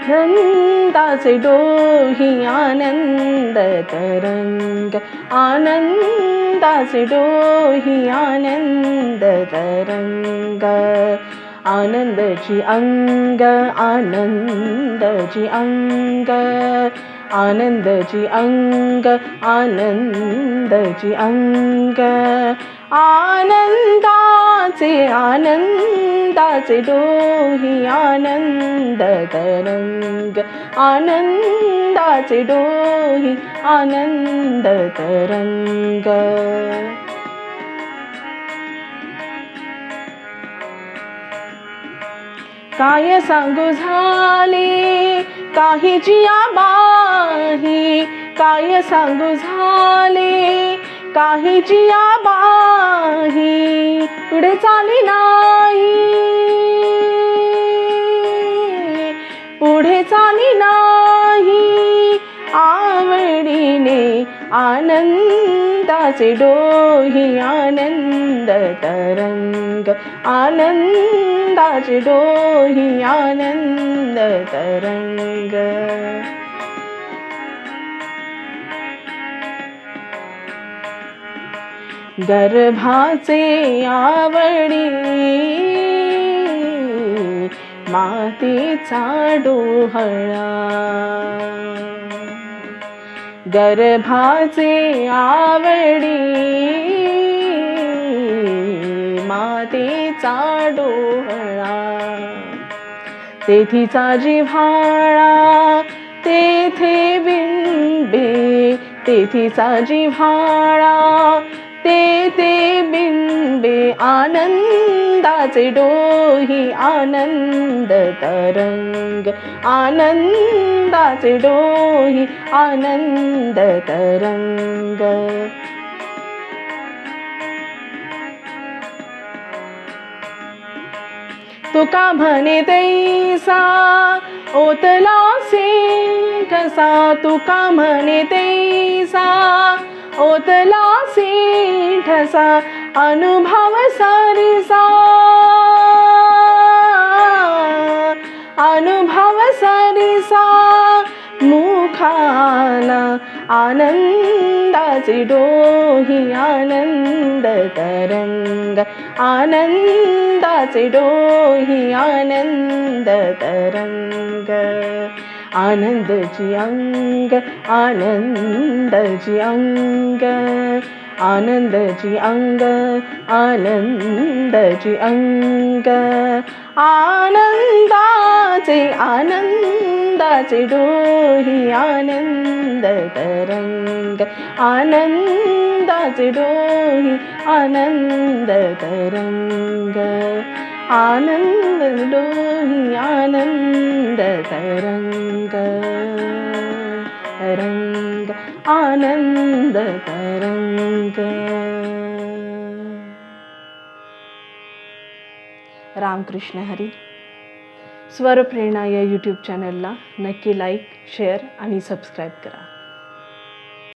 आनंदाचे डोही आनंद तरंग, आनंदाचे डोही आनंद तरंग, आनंदाची अंग, आनंदाची अंग, आनंदाची अंग, आनंदाची अंग, आनंदाचे आनंदाचे डोही आनंद तरंग, आनंदाचे डोही आनंद तरंग. काय सांगू झाले काहीची आबाही, काय सांगू झाले काहीची आबाही, पुढे चाली नाही, पुढे चाली नाही, आवडीने आनंदाचे डोही आनंद तरंग, आनंदाचे डोही आनंद तरंग. गर्भाचे आवडी मातीचा डोहळा, गर्भाचे आवडी मातीचा डोहळा, तेथीचा जिव्हाळा तेथे बिंबे, तेथीचा जिव्हाळा तेथे बिंबे, आनंदाचे डोही आनंद तरंग, आनंदाचे डोही आनंद तरंग. तुका म्हणे तैसा ओतलासे ठसा, तुका म्हणे तैसा ओतलासे ठसा, अनुभव सारिसा, अनुभव सारिसा, मुखाला आनंदाचे डोही आनंद तरंग, आनंदाचे डोही आनंद तरंग, आनंदाची अंग, आनंदाची अंग, आनंदाची अंग, आनंदाची अंग, आनंदाचे आनंदाचे डोही आनंद तरंग, आनंदाचे डोही आनंद तरंग, आनंद डोही आनंद तरंग, तरंग आनंद तरंग. रामकृष्ण हरी. स्वरप्रेरणा या यूट्यूब चॅनलला नक्की लाईक, शेअर आणि सबस्क्राईब करा.